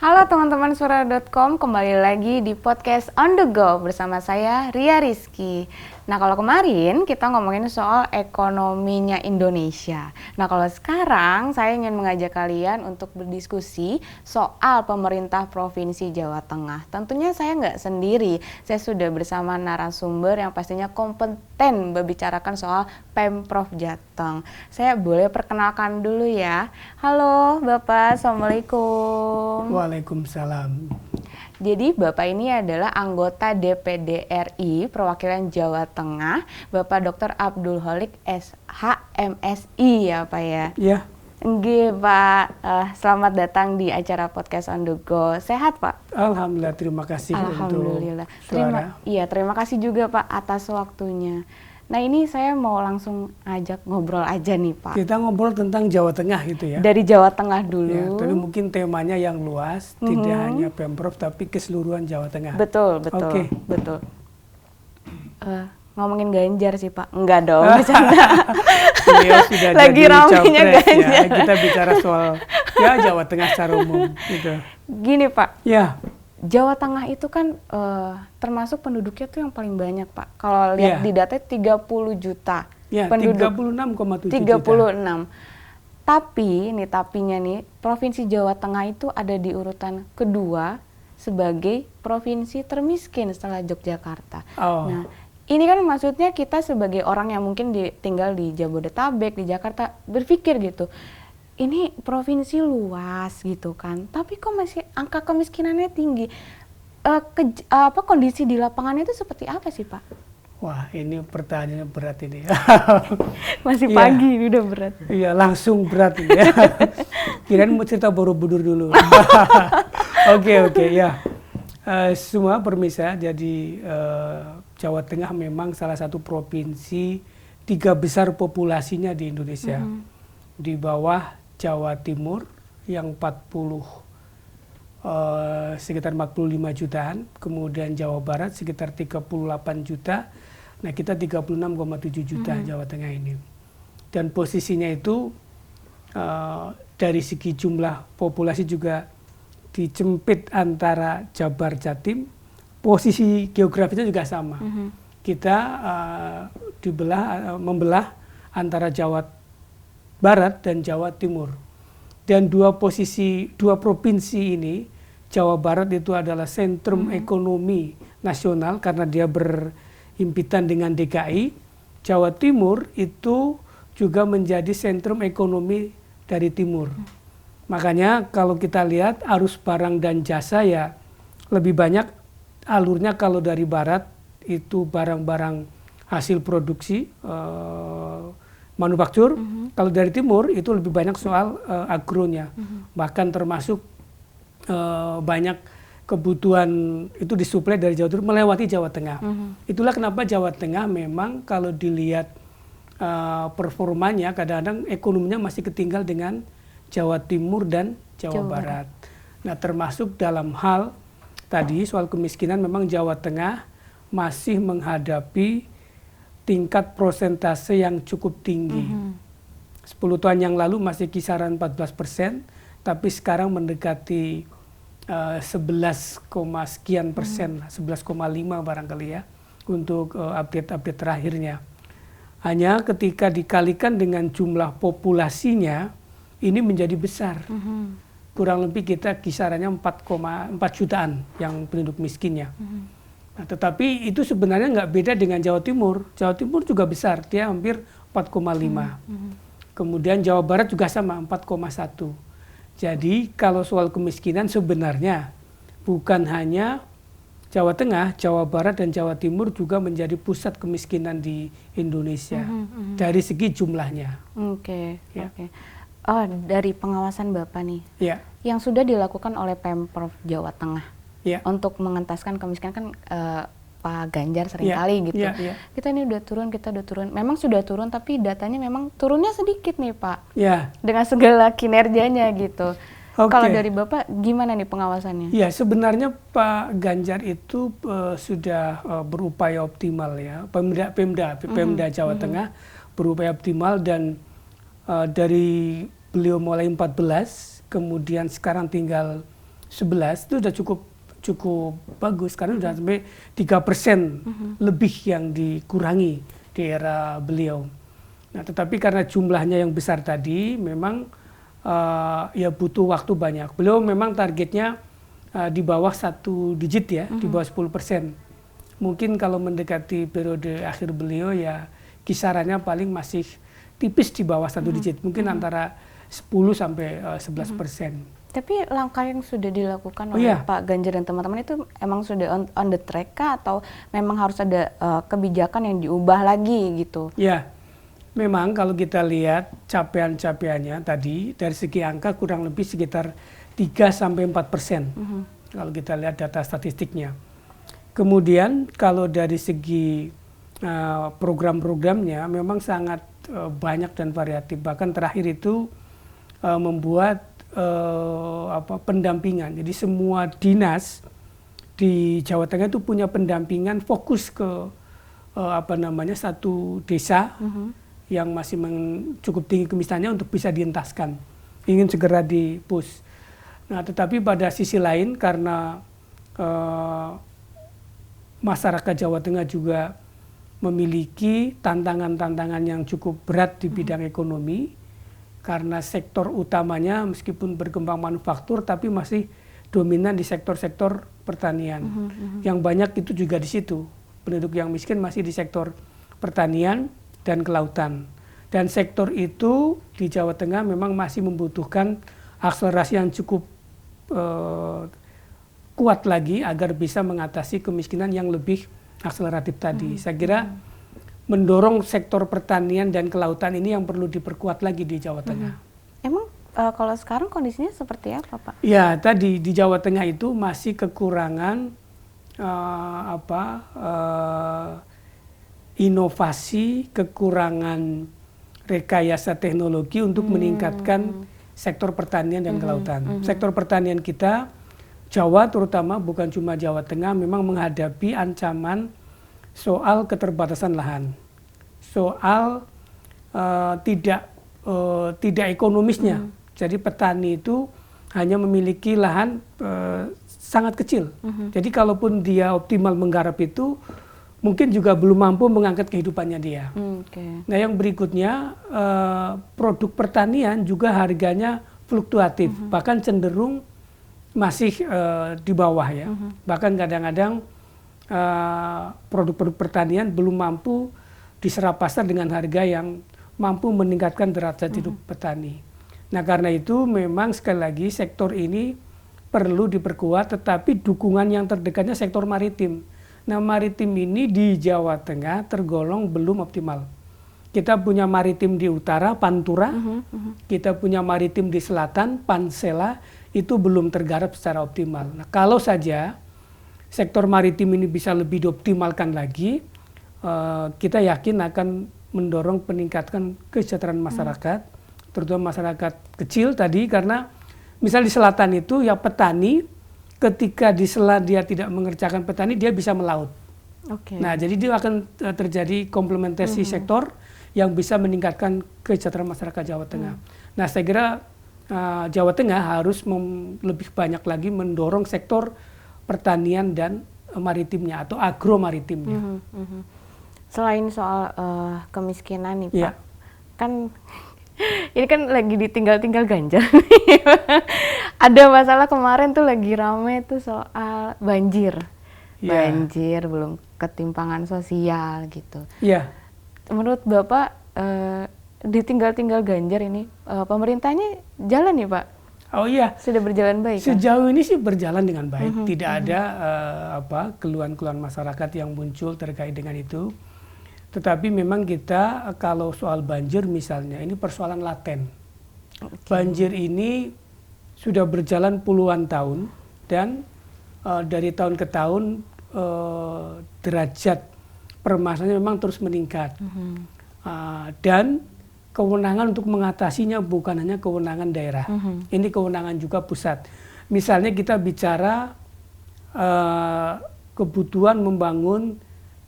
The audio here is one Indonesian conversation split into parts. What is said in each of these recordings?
Halo teman-teman suara.com, kembali lagi di podcast On The Go bersama saya Ria Rizky. Nah kalau kemarin kita ngomongin soal ekonominya Indonesia. Nah kalau sekarang saya ingin mengajak kalian untuk berdiskusi soal pemerintah Provinsi Jawa Tengah. Tentunya saya nggak sendiri, saya sudah bersama narasumber yang pastinya kompeten membicarakan soal Pemprov Jateng. Saya boleh perkenalkan dulu ya. Halo Bapak, Assalamualaikum. Waalaikumsalam. Jadi Bapak ini adalah anggota DPD RI perwakilan Jawa Tengah, Bapak Dr. Abdul Holik SHMSI ya Pak ya? Ya. Nggih Pak, selamat datang di acara podcast On The Go. Sehat Pak? Alhamdulillah, terima kasih Alhamdulillah. untuk suara. Terima kasih juga Pak atas waktunya. Nah ini saya mau langsung ajak ngobrol aja nih Pak. Kita ngobrol tentang Jawa Tengah gitu ya. Dari Jawa Tengah dulu. Ya, tapi mungkin temanya yang luas, tidak hanya Pemprov tapi keseluruhan Jawa Tengah. Betul. Oke. Betul. Ngomongin Ganjar sih Pak. Enggak dong, bercanda. Beliau sudah Lagi jadi ramainya capres Ganjar. ya. Kita bicara soal ya Jawa Tengah secara umum gitu. Gini Pak, Ya. Jawa Tengah itu kan termasuk penduduknya tuh yang paling banyak Pak. Kalau lihat di data 30 juta Ya, penduduk. 36,7 36. Tapi tapinya nih, Provinsi Jawa Tengah itu ada di urutan kedua sebagai provinsi termiskin setelah Yogyakarta. Oh. Nah, ini kan maksudnya kita sebagai orang yang mungkin tinggal di Jabodetabek, di Jakarta, berpikir gitu, ini provinsi luas gitu kan, tapi kok masih angka kemiskinannya tinggi. Kondisi di lapangannya itu seperti apa sih Pak? Wah, ini pertanyaan berat ini. Masih Iya. pagi, udah berat. Iya, langsung berat ini ya. Kirain mau cerita Borobudur dulu. Oke, ya. Semua permisa, jadi Jawa Tengah memang salah satu provinsi 3 besar populasinya di Indonesia. Di bawah Jawa Timur yang sekitar 45 jutaan, kemudian Jawa Barat sekitar 38 juta, nah kita 36,7 juta Jawa Tengah ini. Dan posisinya itu dari segi jumlah populasi juga dicempit antara Jabar Jatim, posisi geografisnya juga sama. Kita membelah antara Jawa Barat dan Jawa Timur. Dan dua provinsi ini, Jawa Barat itu adalah sentrum ekonomi nasional karena dia berhimpitan dengan DKI. Jawa Timur itu juga menjadi sentrum ekonomi dari timur. Makanya kalau kita lihat arus barang dan jasa ya lebih banyak alurnya kalau dari barat itu barang-barang hasil produksi manufaktur. Kalau dari timur itu lebih banyak soal agronya. Bahkan termasuk banyak kebutuhan itu disuplai dari Jawa Timur melewati Jawa Tengah. Itulah kenapa Jawa Tengah memang kalau dilihat performanya kadang-kadang ekonominya masih ketinggal dengan Jawa Timur dan Jawa Barat. Nah, termasuk dalam hal tadi soal kemiskinan memang Jawa Tengah masih menghadapi tingkat prosentase yang cukup tinggi. 10 tahun yang lalu masih kisaran 14%, tapi sekarang mendekati 11, sekian persen, 11,5 barangkali ya, untuk update terakhirnya. Hanya ketika dikalikan dengan jumlah populasinya, ini menjadi besar. Kurang lebih kita kisarannya 4,4 jutaan yang penduduk miskinnya. Nah, tetapi itu sebenarnya nggak beda dengan Jawa Timur. Jawa Timur juga besar, dia hampir 4,5. Kemudian Jawa Barat juga sama, 4,1. Jadi kalau soal kemiskinan sebenarnya bukan hanya Jawa Tengah, Jawa Barat dan Jawa Timur juga menjadi pusat kemiskinan di Indonesia dari segi jumlahnya. Oke. Oh, dari pengawasan Bapak nih, Ya. yang sudah dilakukan oleh Pemprov Jawa Tengah untuk mengentaskan kemiskinan kan Pak Ganjar seringkali gitu. Kita ini udah turun. Memang sudah turun, tapi datanya memang turunnya sedikit nih Pak. Dengan segala kinerjanya gitu. Kalau dari Bapak gimana nih pengawasannya? Ya, sebenarnya Pak Ganjar itu sudah berupaya optimal ya. Pemda Jawa Tengah berupaya optimal dan dari beliau mulai 14, kemudian sekarang tinggal 2011 itu sudah cukup bagus karena sudah sampai 3% lebih yang dikurangi di era beliau. Nah, tetapi karena jumlahnya yang besar tadi memang ya butuh waktu banyak. Beliau memang targetnya di bawah 1 digit ya, di bawah 10%. Mungkin kalau mendekati periode akhir beliau ya kisarannya paling masih tipis di bawah 1 digit, mungkin antara 10 sampai 11%. Tapi langkah yang sudah dilakukan oleh Pak Ganjar dan teman-teman itu emang sudah on the track kah, atau memang harus ada kebijakan yang diubah lagi gitu? Ya, memang kalau kita lihat capaian-capaiannya tadi dari segi angka kurang lebih sekitar 3-4%. Kalau kita lihat data statistiknya. Kemudian kalau dari segi program-programnya memang sangat banyak dan variatif. Bahkan terakhir itu membuat pendampingan. Jadi semua dinas di Jawa Tengah itu punya pendampingan fokus ke satu desa yang masih cukup tinggi kemiskinannya untuk bisa dientaskan, ingin segera di-push. Nah, tetapi pada sisi lain karena masyarakat Jawa Tengah juga memiliki tantangan-tantangan yang cukup berat di bidang ekonomi, karena sektor utamanya meskipun berkembang manufaktur tapi masih dominan di sektor-sektor pertanian. Yang banyak itu juga di situ. Penduduk yang miskin masih di sektor pertanian dan kelautan. Dan sektor itu di Jawa Tengah memang masih membutuhkan akselerasi yang cukup kuat lagi agar bisa mengatasi kemiskinan yang lebih akseleratif tadi. Saya kira mendorong sektor pertanian dan kelautan ini yang perlu diperkuat lagi di Jawa Tengah. Emang kalau sekarang kondisinya seperti apa, Pak? Ya, tadi di Jawa Tengah itu masih kekurangan inovasi, kekurangan rekayasa teknologi untuk meningkatkan sektor pertanian dan kelautan. Sektor pertanian kita, Jawa terutama, bukan cuma Jawa Tengah, memang menghadapi ancaman soal keterbatasan lahan, soal tidak ekonomisnya. Jadi petani itu hanya memiliki lahan sangat kecil. Jadi kalaupun dia optimal menggarap itu, mungkin juga belum mampu mengangkat kehidupannya dia. Nah, yang berikutnya produk pertanian juga harganya fluktuatif, bahkan cenderung masih di bawah ya. Bahkan kadang-kadang produk-produk pertanian belum mampu diserap pasar dengan harga yang mampu meningkatkan derajat hidup petani. Nah, karena itu memang sekali lagi sektor ini perlu diperkuat, tetapi dukungan yang terdekatnya sektor maritim. Nah, maritim ini di Jawa Tengah tergolong belum optimal. Kita punya maritim di utara, Pantura, kita punya maritim di selatan, Pansela, itu belum tergarap secara optimal. Nah, kalau saja sektor maritim ini bisa lebih dioptimalkan lagi, kita yakin akan mendorong peningkatan kesejahteraan masyarakat, terutama masyarakat kecil tadi, karena misal di selatan itu ya petani, ketika di sela dia tidak mengerjakan petani, dia bisa melaut. Nah, jadi dia akan terjadi komplementasi sektor yang bisa meningkatkan kesejahteraan masyarakat Jawa Tengah. Nah, saya kira Jawa Tengah harus lebih banyak lagi mendorong sektor pertanian dan maritimnya atau agro-maritimnya. Selain soal kemiskinan nih Pak, kan ini kan lagi ditinggal-tinggal Ganjar. Ada masalah kemarin tuh lagi rame tuh soal banjir. Banjir, belum ketimpangan sosial gitu. Menurut Bapak ditinggal-tinggal Ganjar ini, pemerintahnya jalan nih Pak? Oh iya, sudah berjalan baik. Sejauh ini sih berjalan dengan baik. Tidak ada keluhan-keluhan masyarakat yang muncul terkait dengan itu. Tetapi memang kita kalau soal banjir misalnya, ini persoalan laten. Banjir ini sudah berjalan puluhan tahun dan dari tahun ke tahun derajat permasalahannya memang terus meningkat. Dan kewenangan untuk mengatasinya bukan hanya kewenangan daerah, ini kewenangan juga pusat. Misalnya kita bicara kebutuhan membangun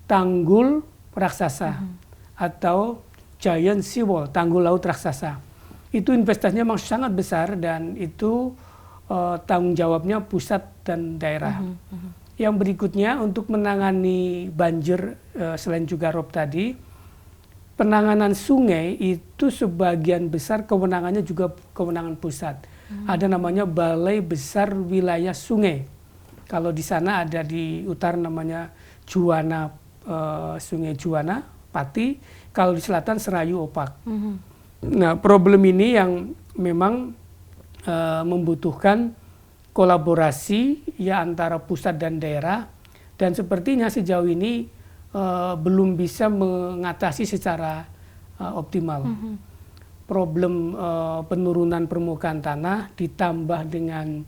tanggul raksasa atau giant seawall, tanggul laut raksasa. Itu investasinya memang sangat besar dan itu tanggung jawabnya pusat dan daerah. Yang berikutnya untuk menangani banjir selain juga rob tadi, penanganan sungai itu sebagian besar kewenangannya juga kewenangan pusat. Ada namanya Balai Besar Wilayah Sungai. Kalau di sana ada di utara namanya Juwana, Sungai Juwana, Pati. Kalau di selatan Serayu Opak. Nah, problem ini yang memang membutuhkan kolaborasi ya antara pusat dan daerah, dan sepertinya sejauh ini belum bisa mengatasi secara optimal. Problem penurunan permukaan tanah ditambah dengan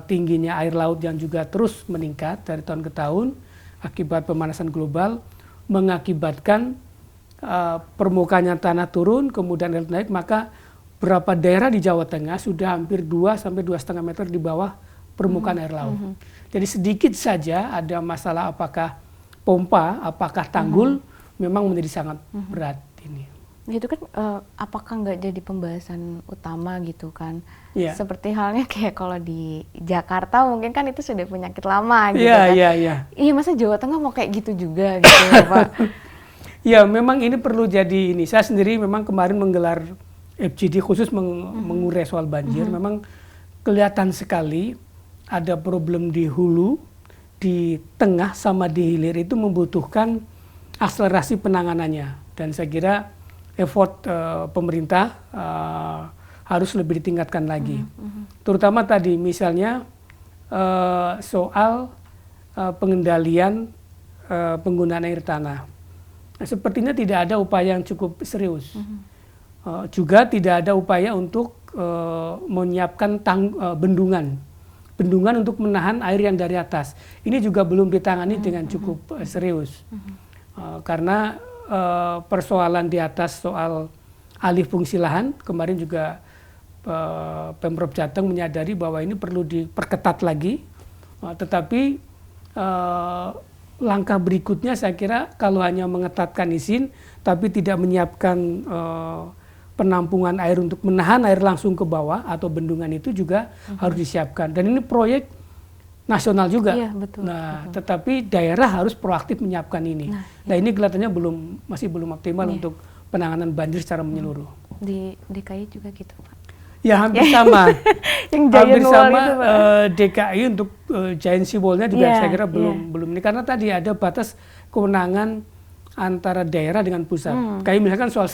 tingginya air laut yang juga terus meningkat dari tahun ke tahun akibat pemanasan global, mengakibatkan permukaannya tanah turun, kemudian air naik, maka beberapa daerah di Jawa Tengah sudah hampir 2 sampai 2,5 meter di bawah permukaan air laut. Jadi sedikit saja ada masalah apakah pompa, apakah tanggul, memang menjadi sangat berat ini. Itu kan apakah nggak jadi pembahasan utama gitu kan? Yeah. Seperti halnya kayak kalau di Jakarta mungkin kan itu sudah penyakit lama gitu kan? Iya, masa Jawa Tengah mau kayak gitu juga gitu ya Pak? Ya memang ini perlu jadi ini. Saya sendiri memang kemarin menggelar FGD khusus mengurai soal banjir. Memang kelihatan sekali ada problem di hulu, di tengah sama di hilir itu membutuhkan akselerasi penanganannya. Dan saya kira effort pemerintah harus lebih ditingkatkan lagi. Terutama tadi misalnya soal pengendalian penggunaan air tanah. Nah, sepertinya tidak ada upaya yang cukup serius. Juga tidak ada upaya untuk menyiapkan bendungan untuk menahan air yang dari atas. Ini juga belum ditangani dengan cukup serius. Karena persoalan di atas soal alih fungsi lahan, kemarin juga Pemprov Jateng menyadari bahwa ini perlu diperketat lagi, tetapi langkah berikutnya saya kira kalau hanya mengetatkan izin tapi tidak menyiapkan penampungan air untuk menahan air langsung ke bawah atau bendungan itu juga harus disiapkan, dan ini proyek nasional juga. Iya, betul, nah, betul. Tetapi daerah harus proaktif menyiapkan ini. Nah, ini kelihatannya masih belum optimal untuk penanganan banjir secara menyeluruh. Di DKI juga gitu, Pak. Ya hampir sama. Yang hampir sama itu, Pak. DKI untuk giant seawall-nya juga saya kira belum ini, karena tadi ada batas kewenangan antara daerah dengan pusat. Kayak misalkan soal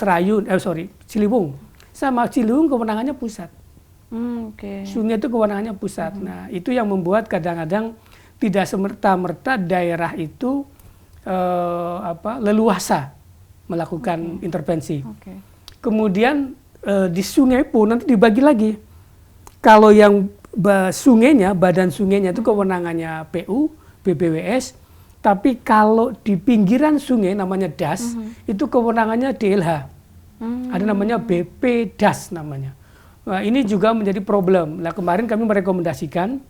Ciliwung. Sama Ciliwung kewenangannya pusat. Sungai itu kewenangannya pusat. Nah, itu yang membuat kadang-kadang tidak semerta-merta daerah itu leluasa melakukan intervensi. Kemudian di sungai pun nanti dibagi lagi. Kalau yang sungainya, badan sungainya itu kewenangannya PU, BBWS, tapi kalau di pinggiran sungai namanya DAS, itu kewenangannya DLH. Ada namanya BP DAS namanya. Nah, ini juga menjadi problem. Nah, kemarin kami merekomendasikan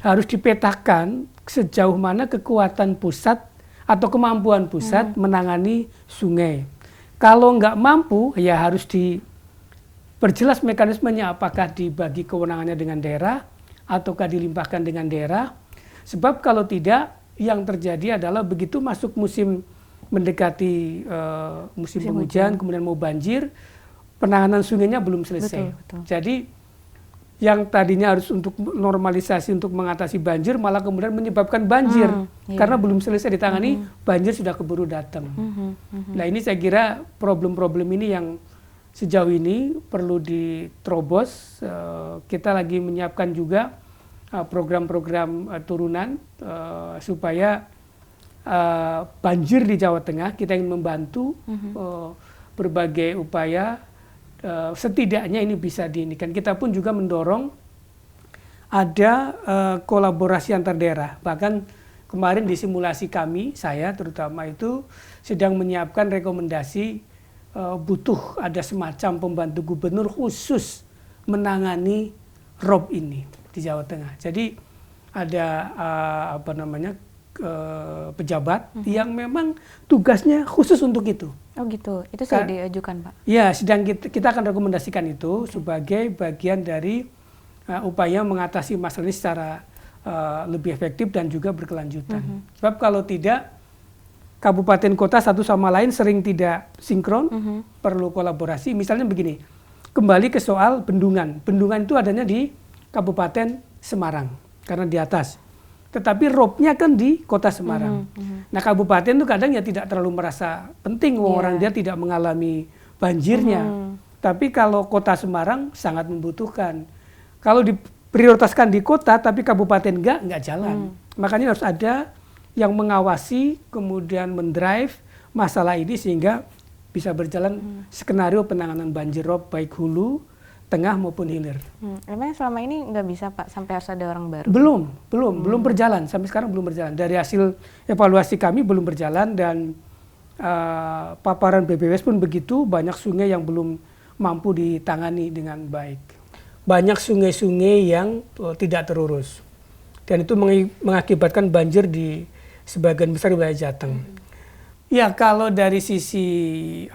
harus dipetakan sejauh mana kekuatan pusat atau kemampuan pusat menangani sungai. Kalau nggak mampu, ya harus diperjelas mekanismenya, apakah dibagi kewenangannya dengan daerah ataukah dilimpahkan dengan daerah. Sebab kalau tidak, yang terjadi adalah begitu masuk musim mendekati musim penghujan, kemudian mau banjir, penanganan sungainya belum selesai. Betul. Jadi yang tadinya harus untuk normalisasi untuk mengatasi banjir malah kemudian menyebabkan banjir karena belum selesai ditangani, banjir sudah keburu datang. Nah, ini saya kira problem-problem ini yang sejauh ini perlu diterobos. Kita lagi menyiapkan juga program-program turunan supaya banjir di Jawa Tengah kita ingin membantu berbagai upaya. Setidaknya ini bisa diinikan. Kita pun juga mendorong ada kolaborasi antar daerah. Bahkan kemarin di simulasi kami, saya terutama itu sedang menyiapkan rekomendasi butuh ada semacam pembantu gubernur khusus menangani rob ini di Jawa Tengah. Jadi ada pejabat yang memang tugasnya khusus untuk itu. Oh gitu, itu sudah diajukan Pak? Ya, kita akan rekomendasikan itu sebagai bagian dari upaya mengatasi masalah ini secara lebih efektif dan juga berkelanjutan. Sebab kalau tidak, kabupaten kota satu sama lain sering tidak sinkron, perlu kolaborasi. Misalnya begini, kembali ke soal bendungan. Bendungan itu adanya di Kabupaten Semarang, karena di atas. Tetapi rob-nya kan di kota Semarang. Nah kabupaten itu kadang ya tidak terlalu merasa penting, orang dia tidak mengalami banjirnya. Tapi kalau kota Semarang sangat membutuhkan. Kalau diprioritaskan di kota, tapi kabupaten enggak jalan. Makanya harus ada yang mengawasi, kemudian mendrive masalah ini sehingga bisa berjalan skenario penanganan banjir rob baik hulu, tengah maupun hilir. Emang selama ini nggak bisa Pak, sampai harus ada orang baru? Belum berjalan, sampai sekarang belum berjalan. Dari hasil evaluasi kami belum berjalan dan paparan BPWS pun begitu, banyak sungai yang belum mampu ditangani dengan baik. Banyak sungai-sungai yang tidak terurus dan itu mengakibatkan banjir di sebagian besar wilayah Jateng. Ya kalau dari sisi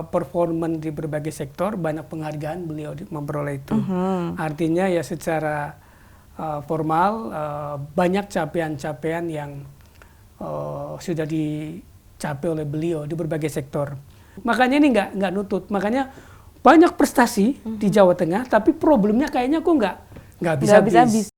performan di berbagai sektor banyak penghargaan beliau memperoleh itu. Artinya ya secara formal banyak capaian-capaian yang sudah dicapai oleh beliau di berbagai sektor. Makanya ini nggak nutut. Makanya banyak prestasi di Jawa Tengah, tapi problemnya kayaknya kok nggak bisa habis.